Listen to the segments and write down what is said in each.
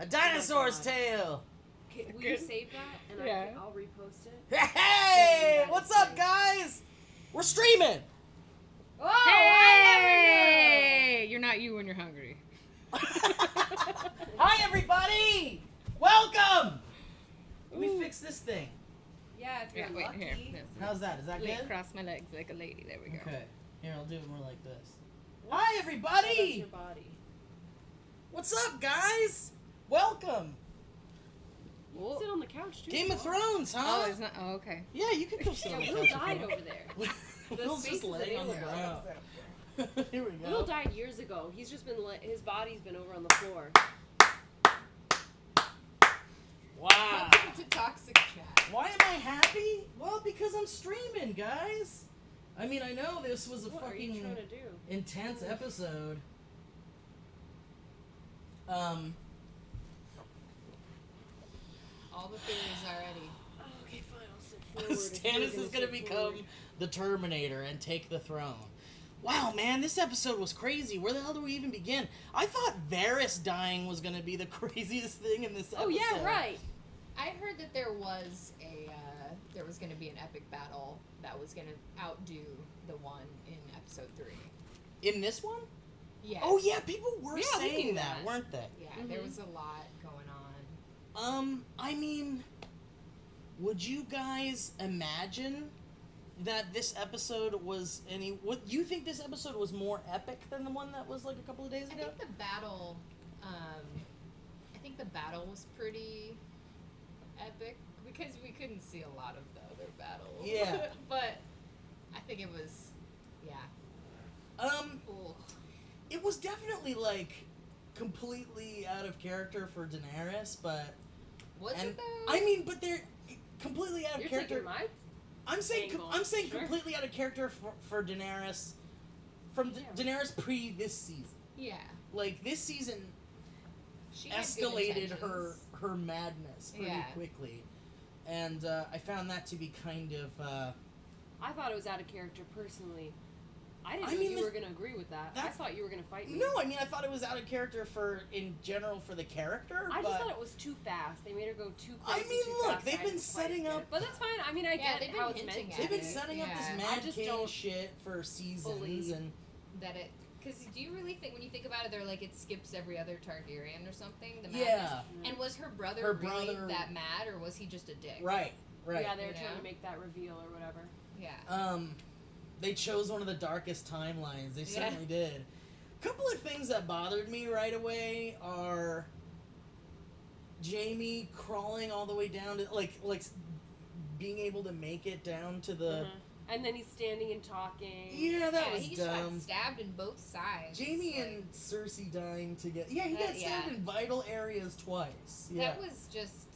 A dinosaur's tail. Okay, will you save that and I'll repost it? Hey! What's up, guys? We're streaming. Oh, Hey! You're not you when you're hungry. Hi, everybody! Welcome! Let me fix this thing. Yeah, if you're lucky. Here. How's that? Is that good? Cross my legs like a lady. There we go. Okay. Here, I'll do it more like this. Hi, everybody! That's your body. What's up, guys? Welcome. You can sit on the couch, too. Game of Thrones, huh? Oh, it's not. Oh, okay. Yeah, you can come sit on the Will couch. died over there. Will's space just is laying on the available. ground. Here we go. Will died years ago. He's just been his body's been over on the floor. Wow. Welcome to Toxic Chat. Why am I happy? Well, because I'm streaming, guys. I mean, I know this was a What are you fucking trying to do? intense episode. All the theories already. Oh, okay, fine. I'll sit forward. if Stannis you're is gonna sit become forward. the Terminator and take the throne. Wow, man, this episode was crazy. Where the hell do we even begin? I thought Varys dying was gonna be the craziest thing in this episode. Oh, yeah, right. I heard that there was going to be an epic battle that was going to outdo the one in episode 3. In this one? Yeah. Oh, yeah, people were Yeah, we saying knew that, that. weren't they? Yeah, Mhm. there was a lot going on. I mean, would you guys imagine that this episode was what you think this episode was more epic than the one that was like a couple of days I ago? think the battle was pretty epic because we couldn't see a lot of the other battles. Yeah. But I think it was, yeah. Cool. It was definitely like completely out of character for Daenerys, but Was it though? I mean, but they're completely out of You're character. taking my... I'm saying angle. Sure. completely out of character for Daenerys from Daenerys pre this season. Yeah. Like this season She had good escalated intentions. her madness pretty Yeah. quickly, and I found that to be kind of. I thought it was out of character, personally. I didn't I know mean, you the- were going to agree with that. I that's- thought you were going to fight me. No, I mean I thought it was out of character in general for the character. I but just thought it was too fast. They made her go too I crazy. mean, too look, fast. they've I been just liked setting it. up- But that's fine. I mean, I Yeah, get they've how been it's meant hinting to at They've been be. setting up this Yeah. Mad I just King don't shit for seasons, believe- and That it, because do you really think when you think about it, they're like it skips every other Targaryen or something? The yeah, madness? And was her brother Her really brother- that mad, or was he just a dick? right. Yeah, they were You trying know? to make that reveal or whatever. Yeah. They chose one of the darkest timelines. They Yeah. certainly did. A couple of things that bothered me right away are Jaime crawling all the way down to like being able to make it down to the. And then he's standing and talking. Yeah, that was he just got dumb. stabbed in both sides. Jaime like, and Cersei dying together. Yeah, he got That- stabbed yeah. in vital areas twice. Yeah. That was just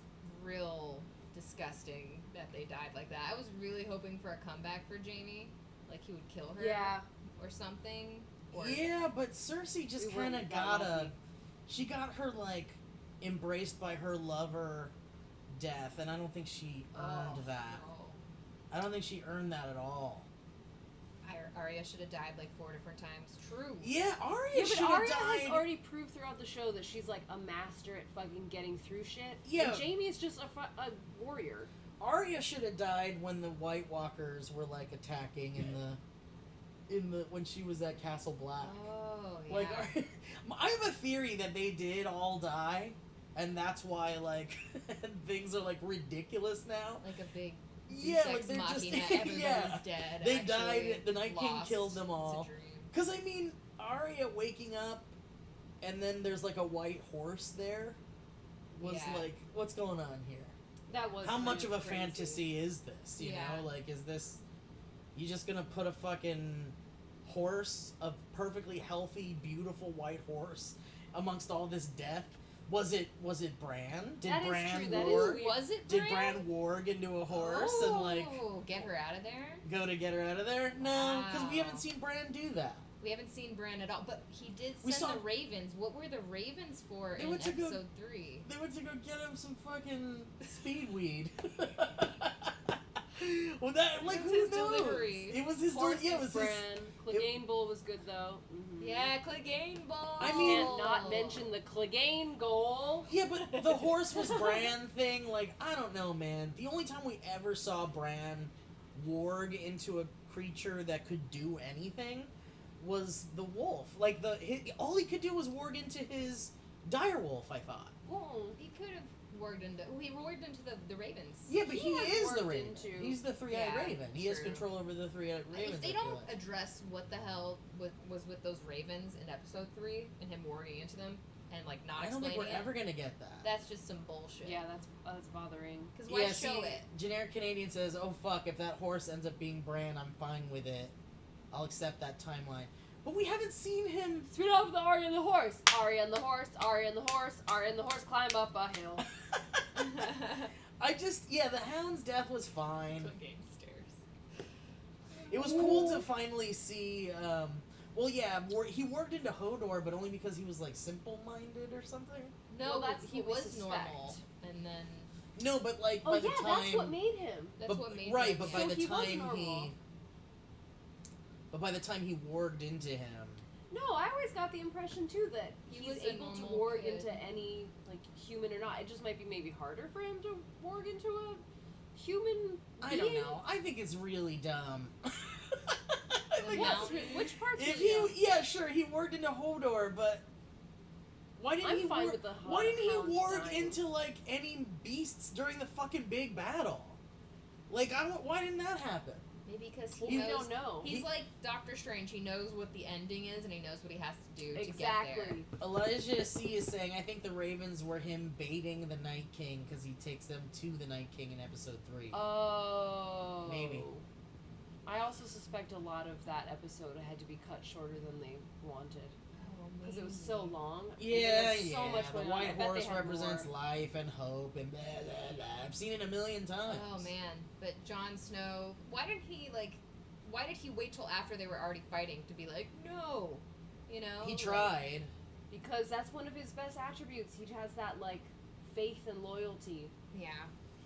real disgusting that they died like that. I was really hoping for a comeback for Jaime, like he would kill her. Yeah. Or something. Or, Yeah, but Cersei just We kind weren't of that got lucky. she got her like embraced by her lover death, and I don't think she earned that. no. I don't think she earned that at all. Arya should have died like 4 different times. True. Yeah, Arya Yeah, should but have Arya died. has already proved throughout the show that she's like a master at fucking getting through shit. Yeah. And Jaime is just a warrior. Arya should have died when the White Walkers were like attacking in the when she was at Castle Black. Oh, yeah. Like, I have a theory that they did all die, and that's why like things are like ridiculous now. like a big Yeah, Deus like Ex they're just Machina, everybody's They dead. actually died. The Night King lost. killed them all. It's a dream. Because I mean, Arya waking up, and then there's like a white horse there. Was Yeah. like, what's going on here? That was How kind much of a crazy. fantasy is this? You Yeah. know, like, is this you just gonna put a fucking horse, a perfectly healthy, beautiful white horse, amongst all this death? Was it Bran? Did That is Bran true, that is warg? weird. Was it Did Bran? Bran warg into a horse and like get her out of there? go to get her out of there? No, because we Wow. haven't seen Bran do that. We haven't seen Bran at all, but he did We send saw- the ravens. What were the ravens for They in went to go- episode 3? They went to go get him some fucking speed weed. Well, that like It was who his knows? delivery. It was his Horses yeah, it was his. Bran. Clegane Bowl was good though. Mm-hmm. Yeah, Clegane Bowl. I mean- Can't not mention the Clegane Goal. Yeah, but the horse was Bran thing. Like, I don't know, man. The only time we ever saw Bran warg into a creature that could do anything was the wolf. Like, all he could do was warg into his direwolf, I thought. Oh. He could have warged into. He warged into the ravens. Yeah, but he has is the warged Raven. into- He's the three-eyed Yeah, Raven. He has true. control over the three-eyed ravens. If they I feel don't like. address what the hell was with those ravens in episode 3 and him warging into them and like not I don't think explaining we're it, ever gonna get that. that's just some bullshit. Yeah, that's bothering. Because why yeah, show see, it? Generic Canadian says, "Oh fuck, if that horse ends up being Bran, I'm fine with it. I'll accept that timeline." But we haven't seen him. Spin off the Arya and the horse. Arya and the horse. Arya and the horse. Arya and the horse climb up a hill. The Hound's death was fine. Clegane stairs. It was cool to finally see. He worked into Hodor, but only because he was like simple-minded or something. No, Well, that's he what we was suspect. normal, and then No, but like Oh by yeah, the time. that's what made him. that's what made right, him, but yeah. by So the he was time normal. But by the time he warged into him, No, I always got the impression too that He he's was a able to normal warg kid. into any like human or not. It just might be maybe harder for him to warg into a human I being. don't know. I think it's really dumb. I think What? it's re- Which parts? If were you? yeah, sure, he warged into Hodor, but why didn't I'm he? fine warg- with the why didn't he Hound warg dying. into like any beasts during the fucking big battle? Like, why didn't that happen? Maybe because Well, he we knows. don't know. He's like Doctor Strange. He knows what the ending is, and he knows what he has to do to get there. Exactly. Elijah C is saying, I think the Ravens were him baiting the Night King because he takes them to the Night King in episode 3. Oh. Maybe. I also suspect a lot of that episode had to be cut shorter than they wanted Oh, because it was so long. and Yeah, there was yeah. So much The going on. I white bet horse they had represents more. life and hope and blah, blah, blah. I've seen it a million times. Oh man, but Jon Snow. Why did he wait till after they were already fighting to be like, no, you know? He like- tried. Because that's one of his best attributes. He has that like faith and loyalty. Yeah.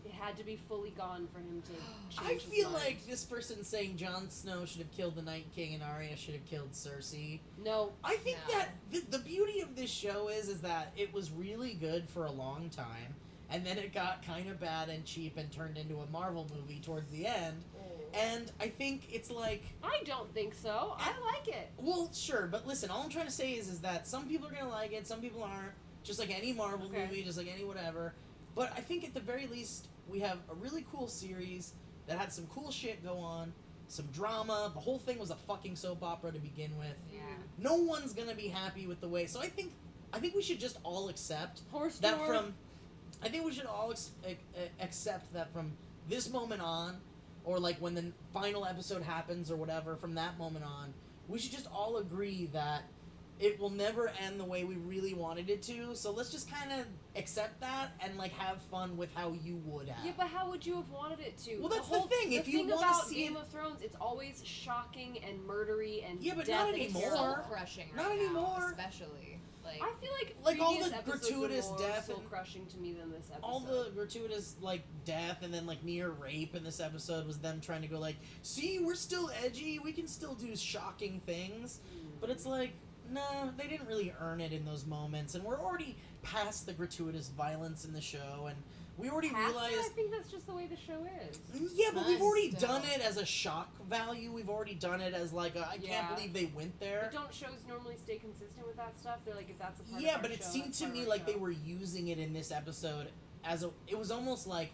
It had to be fully gone for him to change I his feel mind. like this person saying Jon Snow should have killed the Night King and Arya should have killed Cersei. No. I think No. that the beauty of this show is that it was really good for a long time, and then it got kind of bad and cheap and turned into a Marvel movie towards the end. And I think it's like, I don't think so. I like it. well, sure, but listen, all I'm trying to say is that some people are gonna like it, some people aren't. Just like any Marvel Okay. movie, just like any whatever. But I think at the very least, we have a really cool series that had some cool shit go on, some drama. The whole thing was a fucking soap opera to begin with. Yeah. No one's gonna be happy with the way. So I think we should just all accept Horse that door. from. I think we should all accept that from this moment on, or like when the final episode happens or whatever. From that moment on, we should just all agree that it will never end the way we really wanted it to. So let's just kind of accept that and like have fun with how you would have. Yeah, but how would you have wanted it to? Well, that's the thing. If you thing wanna about see Game it- of Thrones, it's always shocking and murdery and Yeah, but death not and anymore. terror. Soul crushing right Not now, anymore. especially. Like, I feel like Like, all previous the episodes gratuitous were more death soul and- crushing to me than this episode. all the gratuitous like death and then like near rape in this episode was them trying to go like, see, we're still edgy, we can still do shocking things. But it's like, no, they didn't really earn it in those moments, and we're already past the gratuitous violence in the show, and we already Past it, I realized. think that's just the way the show is. Yeah, but we've Fun already still. done it as a shock value. We've already done it as like a, I Yeah. can't believe they went there. But don't shows normally stay consistent with that stuff? They're like, if that's a part Yeah, of our but it show, seemed that's to part me of our like they show. were using it in this episode as a. It was almost like,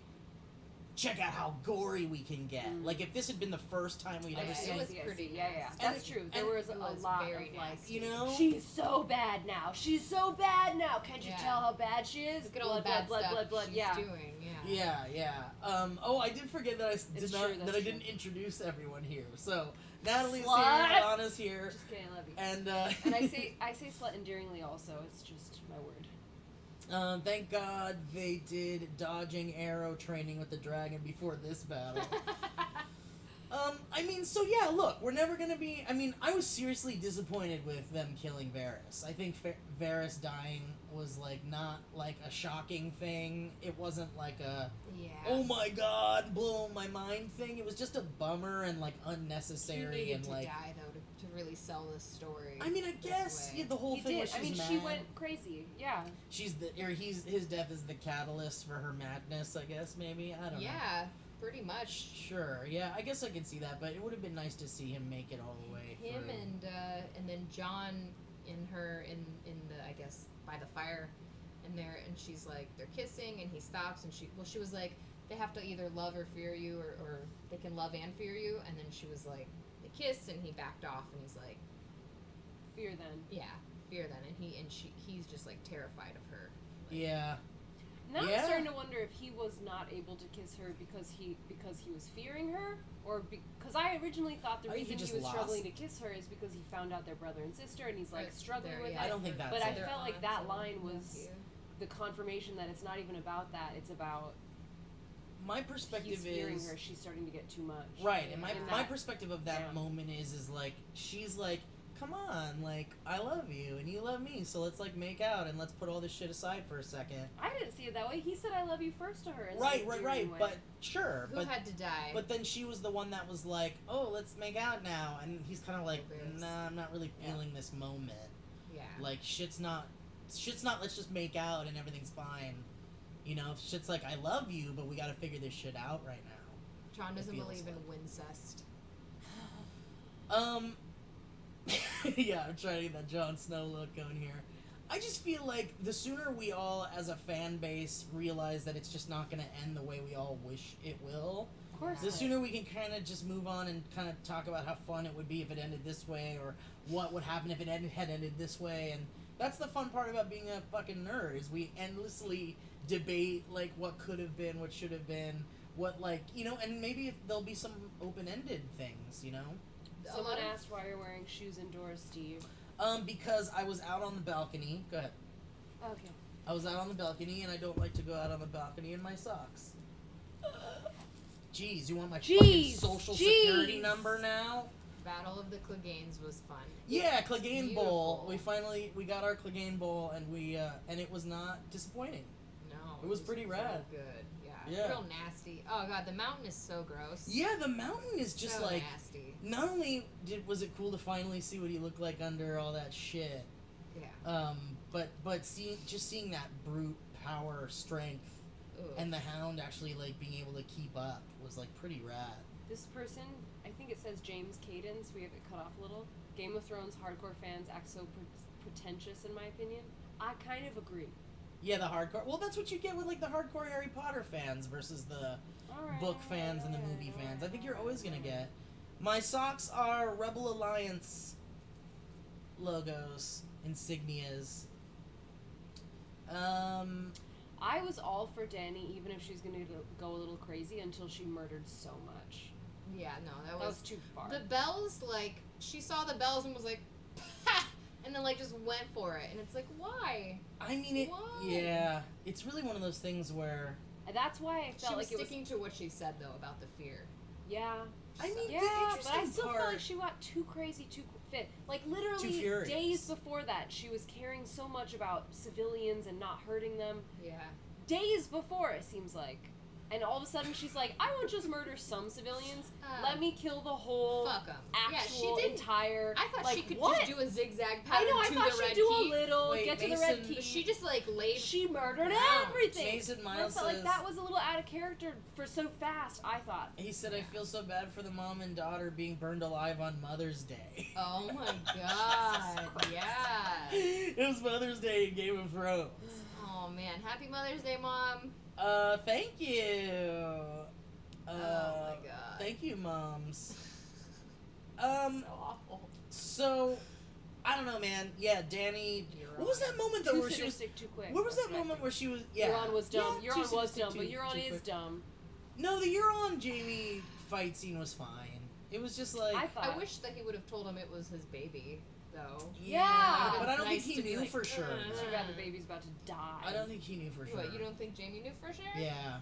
check out how gory we can get. Mm. Like if this had been the first time we'd Yeah, ever it seen. was I see, pretty Yeah, yeah. nasty. That's true. There and was it a was lot very of like, nasty. You know? she's so bad now. She's so bad now. Can't you Yeah. tell how bad she is? look at all the blood, bad blood, stuff blood, blood, she's yeah. doing. Yeah. Yeah, yeah. Oh, I did forget that I It's did true, not that's that I true. didn't introduce everyone here. So Natalie's Slut! here, Anna's here, Just kidding, I love you. and And I say slut endearingly also. It's just my word. thank God they did dodging arrow training with the dragon before this battle. I mean, so yeah, look, we're never gonna be. I mean, I was seriously disappointed with them killing Varys. I think Varys dying was like not like a shocking thing. It wasn't like a oh my god, blow my mind thing. It was just a bummer and like unnecessary he needed and to like die though to really sell this story. I mean, I guess the whole He thing did. was she's mad. She went crazy. Yeah. She's his death is the catalyst for her madness. I guess maybe I don't know. Yeah, pretty much. Sure. Yeah, I guess I can see that, but it would have been nice to see him make it all the way. Him through. and then Jon in the I guess by the fire, and she's like they're kissing and he stops and she was like they have to either love or fear you or they can love and fear you, and then she was like they kissed and he backed off and he's like Fear then. fear then, and he's just like terrified of her. Like, Yeah. Now Yeah. I'm starting to wonder if he was not able to kiss her because he was fearing her, or because I originally thought the I think he reason just he was lost. struggling to kiss her is because he found out they're brother and sister, and he's like Or struggling they're- with yeah, it. I don't think that's But I it. felt like aunts that and line was nephew. the confirmation that it's not even about that. It's about My perspective he's fearing is her. She's starting to get too much. right, and my And my that- perspective of that yeah. moment is like she's like, come on, like I love you and you love me, so let's like make out and let's put all this shit aside for a second. I didn't see it that way. He said "I love you" first to her. And Right, then right, anyway. but sure, Who but had to die? but then she was the one that was like, oh, let's make out now, and he's kind of like, Yes. nah, I'm not really Yeah. feeling this moment. yeah. Like shit's not. Let's just make out and everything's fine. You know, shit's like I love you, but we got to figure this shit out right now. Jon doesn't feels believe in like. wincest. Yeah, I'm trying to get that Jon Snow look going here. I just feel like the sooner we all, as a fan base, realize that it's just not going to end the way we all wish it will, of course, the not. sooner we can kind of just move on and kind of talk about how fun it would be if it ended this way, or what would happen if it had ended this way. And that's the fun part about being a fucking nerd, is we endlessly debate like what could have been, what should have been, what like, you know, and maybe there'll be some open-ended things, you know. Someone asked why you're wearing shoes indoors, Steve. Because I was out on the balcony. Go ahead. Okay. I was out on the balcony, and I don't like to go out on the balcony in my socks. Jeez, you want my fucking Jeez, social jeez. security number now? Battle of the Cleganes was fun. Yeah, Clegane Bowl. Beautiful. We got our Clegane Bowl, and and it was not disappointing. No, It was pretty so rad. Good, yeah. Yeah. Real nasty. Oh god, the mountain is so gross. Yeah, the mountain is just so like. nasty. Not only was it cool to finally see what he looked like under all that shit, Yeah. but seeing that brute power, strength, Ugh. and the Hound actually like being able to keep up was like pretty rad. This person, I think it says James Cadence. We have it cut off a little. Game of Thrones hardcore fans act so pretentious, in my opinion. I kind of agree. Yeah, the hardcore. Well, that's what you get with like the hardcore Harry Potter fans versus the Alright, book fans and the movie fans. I think you're always gonna get. My socks are Rebel Alliance logos, insignias. I was all for Dany, even if she's gonna go a little crazy, until she murdered so much. Yeah, no, that That was was too far. the bells. Like she saw the bells and was like, "Ha!" and then like just went for it, and it's like, why? I mean it. Why? Yeah, it's really one of those things where. And that's why I She felt was like it was. sticking to what she said though about the fear. Yeah. I mean, Yeah, the but I interesting still part. felt like she got too crazy, too fit. Like Too literally furious. days before that, she was caring so much about civilians and not hurting them. Yeah. Days before, it seems like. And all of a sudden, she's like, I won't just murder some civilians. Let me kill the whole Fuck 'em. actual yeah, she didn't. entire. I thought like, she could what? just do a zigzag I pattern know. I to thought the red she'd do key. a little, Wait, get to the red Mason- key. She just like laid. She murdered Wow. everything. Mason And Miles I felt like says- that was a little out of character for so fast. I thought. He said, "I feel so bad for the mom and daughter being burned alive on Mother's Day." Oh my god. Yeah. It was Mother's Day in Game of Thrones. Oh man. Happy Mother's Day, Mom. Thank you. Oh my god. Thank you, moms. So awful. So, I don't know, man. Yeah, Dany. You're What was on. that moment though Too where she was? sadistic, too quick. Where was That's that what I moment think. where she was? Yeah. Euron was dumb. Yeah, Euron too was sadistic, dumb, but too Euron is quick. dumb. No, the Euron Jaime fight scene was fine. It was just like. I thought. I wish that he would have told him it was his baby, though. Yeah. but I don't Nice think he to be knew like, for sure. Too bad the baby's about to die. I don't think he knew for sure. What, you don't think Jamie knew for sure? Yeah.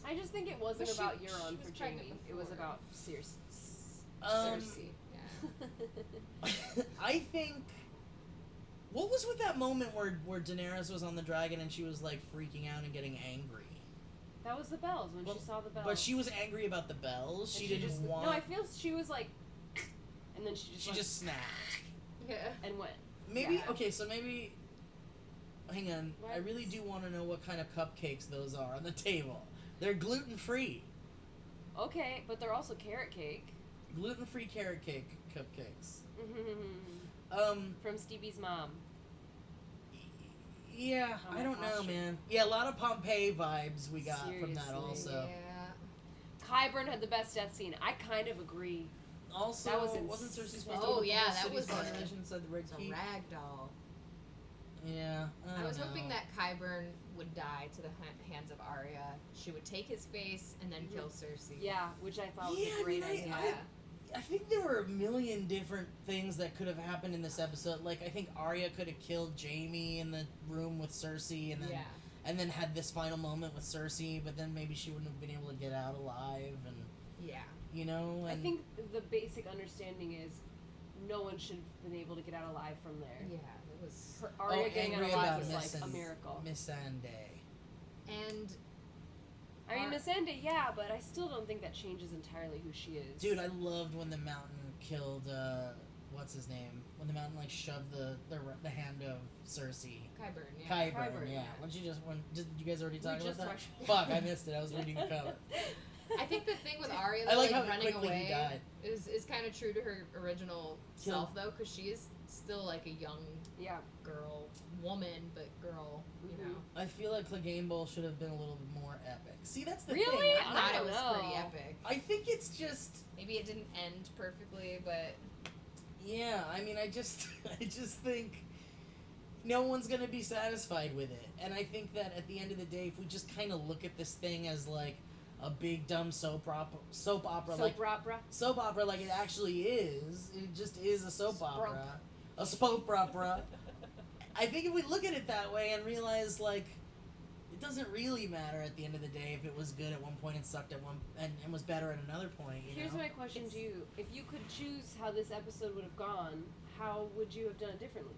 I just think it wasn't But about she Euron was for pregnant Jamie. It was before. about Cersei. Yeah. I think. What was with that moment where Daenerys was on the dragon and she was like freaking out and getting angry? That was the bells when Well, she saw the bells. But she was angry about the bells. And She didn't just, want. No, I feel she was like, and then she She went just snapped. Yeah. and went. Maybe Yeah. okay, so maybe. Hang on, I What? really do want to know what kind of cupcakes those are on the table. They're gluten free. Okay, but they're also carrot cake. Gluten free carrot cake cupcakes. From Stevie's mom. Yeah, Oh I my don't know, gosh. man. Yeah, a lot of Pompeii vibes we got from that Seriously. also. Yeah. Qyburn had the best death scene. I kind of agree. Also, That was wasn't Cersei insane. supposed to Oh, open yeah, the that city's was a- population inside the Red It's a Keep? rag doll. Yeah, I was don't hoping know. that Qyburn would die to the hands of Arya. She would take his face and then kill Cersei. Yeah, which I thought was Yeah, I a great mean, idea. Yeah. I think there were a million different things that could have happened in this episode. Like, I think Arya could have killed Jaime in the room with Cersei, and then Yeah. and then had this final moment with Cersei. But then maybe she wouldn't have been able to get out alive, and Yeah. you know. I And think the basic understanding is no one should have been able to get out alive from there. Yeah. It was. Her Arya getting out angry alive about was Miss like a and- miracle. Miss Sunday. And I mean, Ar- Missandei, yeah, but I still don't think that changes entirely who she is. Dude, I loved when the Mountain killed what's his name? When the Mountain like shoved the hand of Cersei. Qyburn. Yeah. Qyburn, Qyburn, yeah. yeah. When she just did you guys already We talk about just that? watched- Fuck, I missed it. I was reading the comment. I think the thing with Arya, I though, like like how running quickly he away, died. is kind of true to her original Kill- self, though, because she is still like a young Yeah. girl, woman, but girl, you Mhm. know. I feel like Clegane Bowl should have been a little bit more epic. See, that's the Really? thing. I thought I it was don't pretty know. epic. I think it's just Maybe it didn't end perfectly, but yeah. I mean, I just I just think no one's gonna be satisfied with it, and I think that at the end of the day, if we just kind of look at this thing as like a big dumb soap opera, Soap like opera. soap opera, like it actually is. It just is a soap Sprump. opera, a soap opera. I think if we look at it that way and realize like it doesn't really matter at the end of the day if it was good at one point and sucked at one and was better at another point. You Here's know? my question to you: if you could choose how this episode would have gone, how would you have done it differently?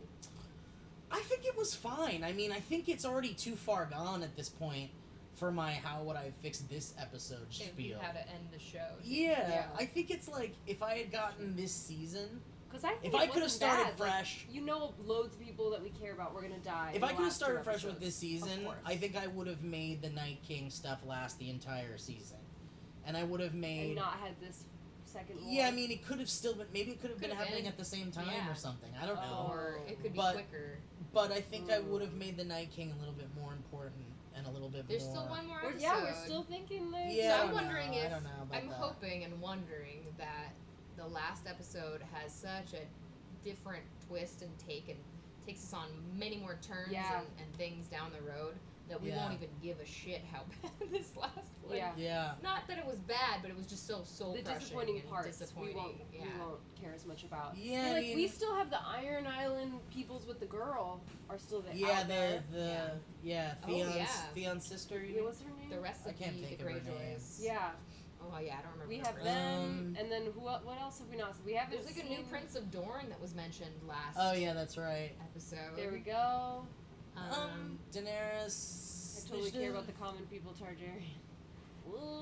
I think it was fine. I mean, I think it's already too far gone at this point for my how would I fix this episode if you spiel. had to end the show. Yeah, I think it's like if I had gotten this season, Because I think if it I could have wasn't started bad. Like, fresh, you know, loads of people that we care about were gonna die. if in I the could have last two started fresh with episodes. this season, Of course. I think I would have made the Night King stuff last the entire season, and I would have made. and not had this second. Yeah, I war. mean, it could have still been. Maybe it could have been Could've happening been. at the same time Yeah. or something. I don't know. Or it could be But- quicker. But I think I would have Mm. made the Night King a little bit more important and a little bit There's more. still one more We're- episode. yeah, we're still thinking there. Yeah, So I I'm don't wondering know. I if don't know about I'm that. hoping and wondering that the last episode has such a different twist and take and takes us on many more turns Yeah. and things down the road that we Yeah. won't even give a shit how bad this last one. Yeah. Yeah. Not that it was bad, but it was just so soul The crushing disappointing and parts disappointing. we yeah. won't care as much about. Yeah, But, I like mean- we still have the Iron Island peoples with the girl are still there. Yeah, out there. Oh, Theon's yeah. Theon's sister. you Yeah, mean? what's her name? The rest I of can't the think of her Greyjoys. Yeah, Oh yeah, I don't remember. we her have first them, name. and then what else have we not? We haven't There's like a new seen- Prince of Dorne that was mentioned last Oh yeah, that's right. episode. There we go. Daenerys. I totally care about the common people, Targaryen.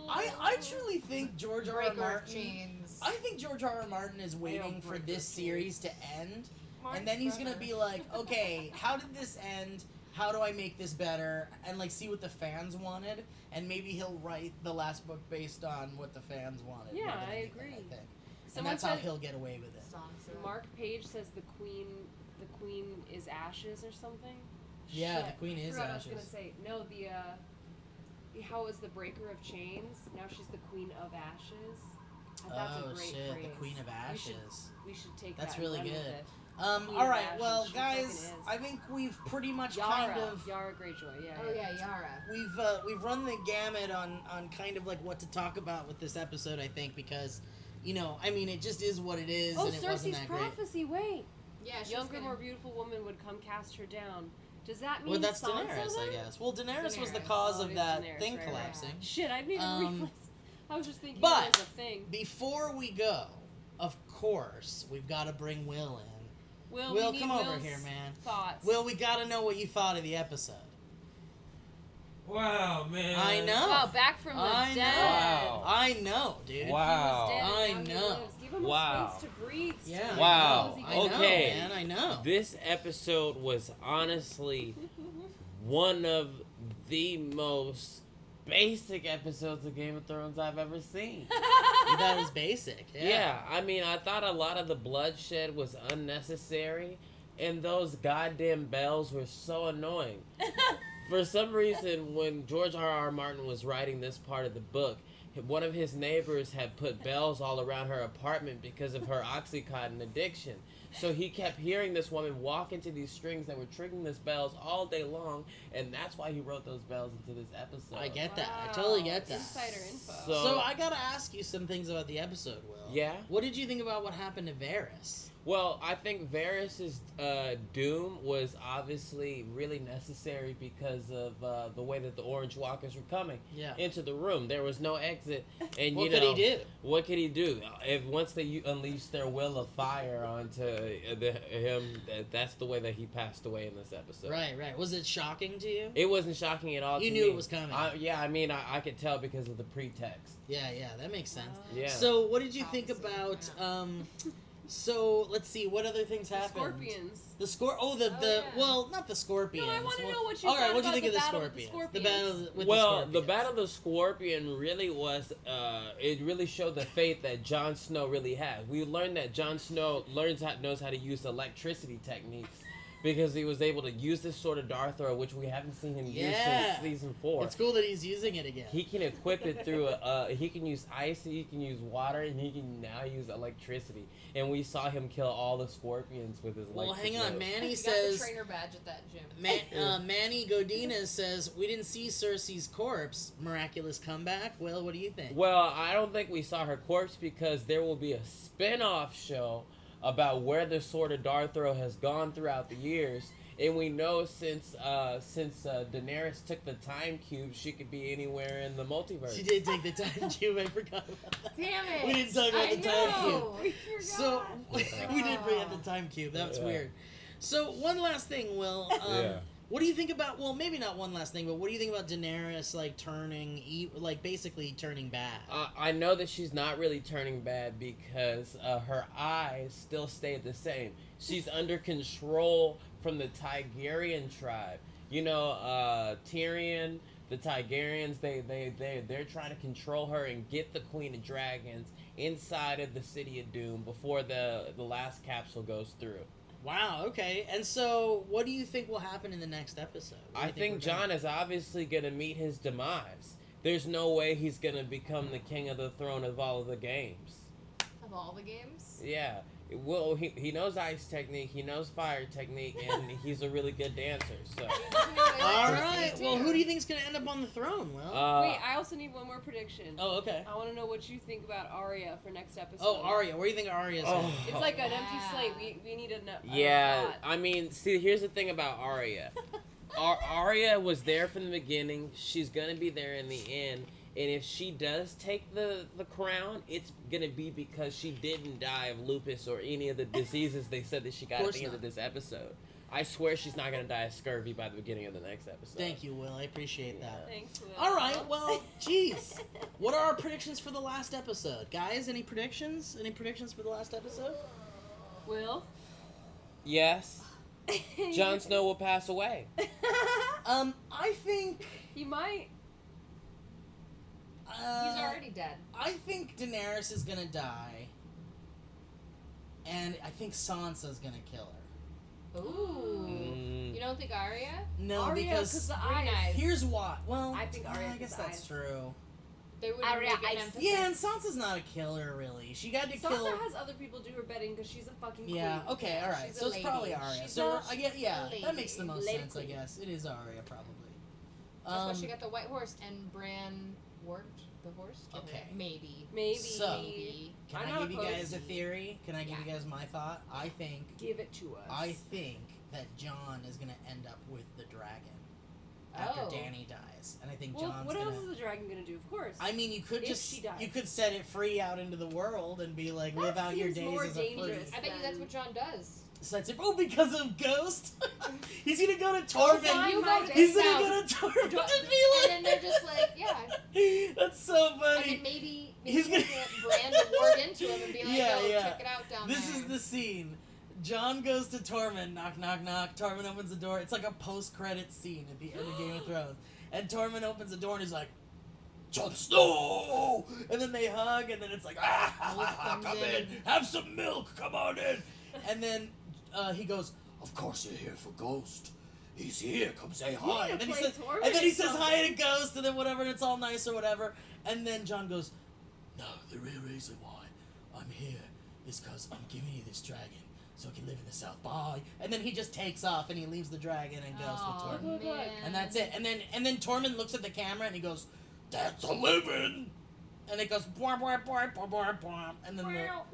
I truly think George R. R. Breaker of Martin. Chains. I think George R. R. Martin is waiting for Breaker this of series to end, and then he's gonna be like, okay, how did this end? How do I make this better? And like see what the fans wanted, and maybe he'll write the last book based on what the fans wanted. Yeah, more than I anything, agree. I think. And Someone that's how said he'll get away with it. Songs of- Mark Page says the queen is ashes or something. Yeah, Shit, the queen I is forgot ashes. I was gonna say no. How it was the breaker of chains? Now she's the queen of ashes. That's Oh a great shit, phrase. the queen of ashes. We should take That's that. really and run with good. it. Queen All of right, Ashes, well, she guys, fucking is. I think we've pretty much Yara, kind of Yara Greyjoy. Yeah. Oh yeah, Yara. we've run the gamut on kind of like what to talk about with this episode. I think because, you know, I mean, it just is what it is, Oh, and it wasn't Cersei's that great. prophecy. Wait. Yeah, she's Younger, gonna- more beautiful woman would come cast her down. Does that mean Well, that's Sansa Daenerys, then? I guess. Well, Daenerys was the Daenerys. cause Oh, of it is that Daenerys, thing right, collapsing. Shit, I didn't even realize. I was just thinking but- that was a thing. Before we go, of course, we've got to bring Will in. Will, Will, we need come over Will's here, man. Thoughts. Will, we got to know what you thought of the episode. Wow, man. I know. Wow, back from the I dead. know. Wow. I know, dude. Wow. He was dead, I and now he know. lives. Give him Wow. a space to breathe. Yeah. Steve. Wow. I know, Okay. man. I know. This episode was honestly one of the most basic episodes of Game of Thrones I've ever seen. You thought it was basic. Yeah, I mean, I thought a lot of the bloodshed was unnecessary, and those goddamn bells were so annoying. For some reason, when George R.R. Martin was writing this part of the book, one of his neighbors had put bells all around her apartment because of her Oxycontin addiction. So he kept hearing this woman walk into these strings that were triggering these bells all day long, and that's why he wrote those bells into this episode. I get that. I totally get that. Insider info. So I gotta ask you some things about the episode, Will. Yeah? What did you think about what happened to Varys? Well, I think Varys' doom was obviously really necessary because of the way that the Orange Walkers were coming Yeah. into the room. There was no exit, and What you could know he do? what could he do? If once they unleashed their will of fire onto him, that's the way that he passed away in this episode. Right, right. Was it shocking to you? It wasn't shocking at all. You to knew me. it was coming. Yeah, I mean, I could tell because of the pretext. Yeah, yeah, that makes sense. Yeah. So, what did you think Opposite, about? yeah. So let's see, what other things The happened? Scorpions. The yeah. well, not the scorpions. No, I want to Well, know what you all right, thought what'd you about think of the the battle with the scorpions? The Scorpions. battle with Well, the the scorpions. Battle of the Scorpion really was, it really showed the faith that Jon Snow really had. We learned that Jon Snow knows how to use electricity techniques because he was able to use this sort of Darthro, which we haven't seen him use Yeah. since season 4. It's cool that he's using it again. He can equip it through, he can use ice, he can use water, and he can now use electricity. And we saw him kill all the scorpions with his Well, electric hang on, nose. Manny You got says. the trainer badge at that gym. Manny Godinez says we didn't see Cersei's corpse. Miraculous comeback. Will, what do you think? Well, I don't think we saw her corpse because there will be a spin-off show about where the Sword of Darthro has gone throughout the years. And we know since Daenerys took the time cube, she could be anywhere in the multiverse. She did take the time cube. I forgot about that. Damn it! We didn't talk about I the time know. cube. So we did bring up the Aw. time cube. That was Yeah. weird. So one last thing, Will. Yeah. What do you think about? Well, maybe not one last thing, but what do you think about Daenerys like turning, basically turning bad? I know that she's not really turning bad because her eyes still stayed the same. She's under control from the Targaryen tribe. You know, Tyrion, the Targaryens, they're trying to control her and get the Queen of Dragons inside of the City of Doom before the last capsule goes through. Wow. Okay. And so, what do you think will happen in the next episode? What do I you think we're Jon gonna- is obviously going to meet his demise. There's no way he's going to become the king of the throne of all of the games. Of all the games? Yeah. Well, he knows ice technique, he knows fire technique, and he's a really good dancer. So, All right. Well, who do you think's gonna end up on the throne? Will? Wait, I also need one more prediction. Oh, okay. I want to know what you think about Arya for next episode. Oh, Arya. Where do you think Arya's Oh. at? It's like an empty Yeah. slate. We need a yeah, plot. I mean, see, here's the thing about Arya. Arya was there from the beginning. She's gonna be there in the end. And if she does take the crown, it's gonna be because she didn't die of lupus or any of the diseases they said that she got at Course the end of not. this episode. I swear she's not gonna die of scurvy by the beginning of the next episode. Thank you, Will. I appreciate that. Thanks, Will. All right. Well, jeez. What are our predictions for the last episode, guys? Any predictions? Any predictions for the last episode? Will? Yes, Jon Snow will pass away. I think. He might. He's already dead. I think Daenerys is gonna die, and I think Sansa's gonna kill her. Ooh. Mm. You don't think Arya? No, Arya, because the Green eyes. eyes. here's why. Well, I think Arya I guess has that's eyes. true. They would Arya, make an I- emphasis. Yeah, and Sansa's not a killer, really. She got to Sansa kill. has other people do her betting because she's a fucking queen. Yeah. Okay. All right. She's So a it's probably lady. Arya. She's So a- I get. Yeah, she's a that makes the most lady sense. I queen. guess it is Arya, probably. That's why she got the white horse and Bran worked the horse. Okay. Maybe. Maybe. So- Maybe. Can I'm I not give you guys a opposed. theory? Can I give you Yeah. guys my thought? I think Give it to us. I think that Jon is gonna end up with the dragon after Oh. Dany dies, and I think Well, Jon's what gonna. else is the dragon gonna do? Of course. I mean, you could If just she dies. you could set it free out into the world and be like, That live out your seems days more as a free. dangerous. I bet you that's what Jon does. Sets it. Oh, because of Ghost. He's gonna go to Find Tormund. my He's day gonna out. go to Tormund to And be like. then they're just like, yeah. That's so And funny. then maybe He's he'll gonna- get Bran to ward into him and be like, Yeah, yo, yeah. check it out down This there. is the scene. Jon goes to Tormund, knock, knock, knock. Tormund opens the door. It's like a post-credit scene at the end of Game of Thrones. And Tormund opens the door and he's like, Jon Snow! And then they hug, and then it's like, Milk come comes in, in. have some milk, come on in. And then he goes, of course you're here for Ghost. He's here, come say hi. Yeah, And then he play says, Tormund and then he or says hi to something. Ghost, and then whatever, and it's all nice or whatever. And then Jon goes, no, the real reason why I'm here is because I'm giving you this dragon so I can live in the South. Bye. And then he just takes off and he leaves the dragon and goes Aw, with Tormund. man. And that's it. And then Tormund looks at the camera and he goes, that's a living. And it goes, bwah, bwah, bwah, bwah, bwah, bwah. And then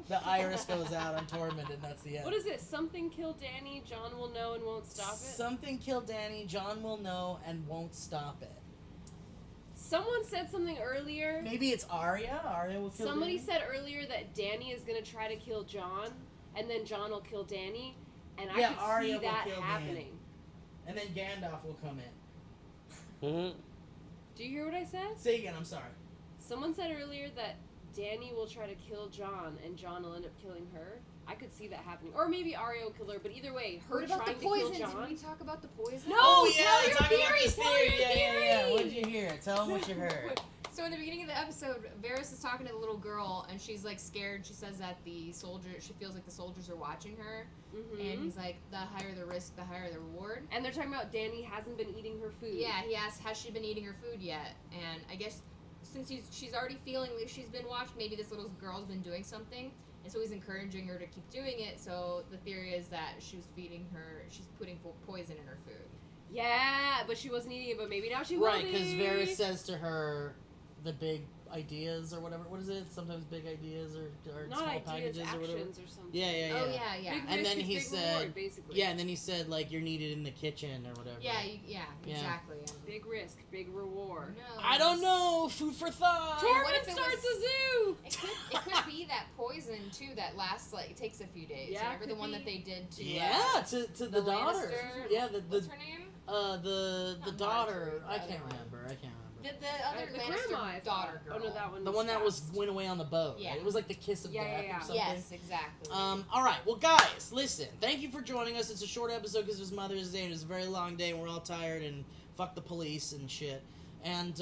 the iris goes out on Tormund, and that's the end. What is it? Something killed Dany. Jon will know and won't stop it. Something killed Dany. Jon will know and won't stop it. Someone said something earlier. Maybe it's Arya. Arya will kill Somebody Dany. said earlier that Dany is gonna try to kill Jon, and then Jon will kill Dany, and Yeah, I could Arya see will that kill Dany. happening. And then Gandalf will come in. Mm-hmm. Do you hear what I said? Say again, I'm sorry. Someone said earlier that Dany will try to kill Jon, and Jon will end up killing her. I could see that happening, or maybe Arya will kill her. But either way, her What about the trying to kill poison? Jon. Did we talk about the poison? No! Oh, tell your talk about theory, this tell your Yeah. theory! What did you hear? Tell them what you heard. So in the beginning of the episode, Varys is talking to the little girl, and she's like scared. She says that she feels like the soldiers are watching her, and he's like, the higher the risk, the higher the reward. And they're talking about Dany hasn't been eating her food. Yeah, he asks, has she been eating her food yet? And I guess since she's already feeling like she's been watched, maybe this little girl's been doing something, and so he's encouraging her to keep doing it. So the theory is that she's putting poison in her food. Yeah, but she wasn't eating it, but maybe now she will Right, be. because Varys says to her the big ideas or whatever. What is it? Sometimes big ideas or Not small ideas, packages or whatever. actions or something. Yeah. Oh yeah. Big And risk then is he big said- reward, basically. Yeah, and then he said, like, you're needed in the kitchen or whatever. Yeah, Yeah. exactly. And Big risk, big reward. no, I don't know. Food for thought. What Tormund if it starts was- a zoo! It could be that poison too that lasts it takes a few days. Yeah, Remember the could one be. that they did to Yeah, to the the daughter. Lannister- Yeah, what's her name? the Not daughter. Marjorie, I the can't other one. remember. The other The Lannister grandma, I daughter thought. girl. Oh no, that one. The one that fast. went away on the boat. Yeah. Right? It was like the kiss of Yeah, death yeah, or yeah. something. Yes, exactly. All right. Well, guys, listen. Thank you for joining us. It's a short episode because it was Mother's Day and it was a very long day and we're all tired and fuck the police and shit. And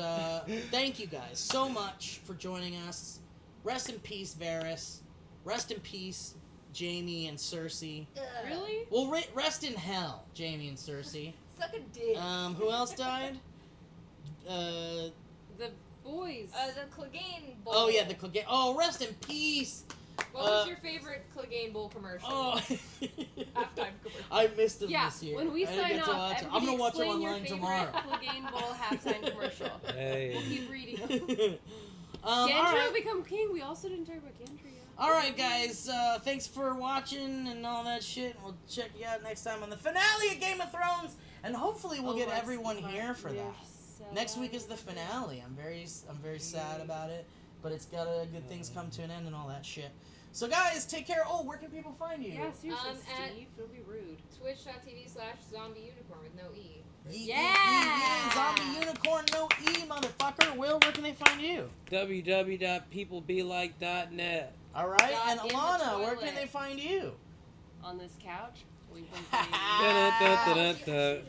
thank you guys so much for joining us. Rest in peace, Varys. Rest in peace, Jaime and Cersei. Really? Well, rest in hell, Jaime and Cersei. Suck a dick. Who else died? The boys. The Clegane Bowl. Oh yeah, the Clegane. Oh, rest in peace. What was your favorite Clegane Bowl commercial? Oh, Halftime commercial. I missed him yeah, this year. when we I didn't sign get to off, watch it. everybody I'm gonna watch it explain your online favorite tomorrow. Clegane Bowl halftime commercial. Hey. We'll keep reading. All Gendry right. will become king. We also didn't talk about Gendry yet. All right, guys. Thanks for watching and all that shit. We'll check you out next time on the finale of Game of Thrones, and hopefully we'll get everyone here for that. Next week is the finale. I'm very sad about it, but it's got good things come to an end and all that shit. So, guys, take care. Oh, where can people find you? Yeah, seriously, at- Steve. Don't be rude. Twitch.tv/zombieunicorn with no E. Yeah. Zombie unicorn, no E, motherfucker. Will, where can they find you? www.peoplebelike.net. All right, God and in the Alana, where toilet. can they find you? On this couch, we've been Da-da-da-da-da.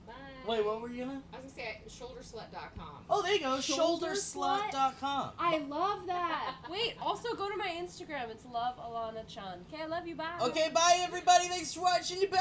Bye. Wait, what were you gonna? I was gonna say shoulderslut.com. Oh, there you go. Shoulder Shoulderslut.com. I love that. Wait, also go to my Instagram. It's Love Alana Chan. Okay, I love you. Bye. Okay, bye, everybody. Thanks for watching. Bye.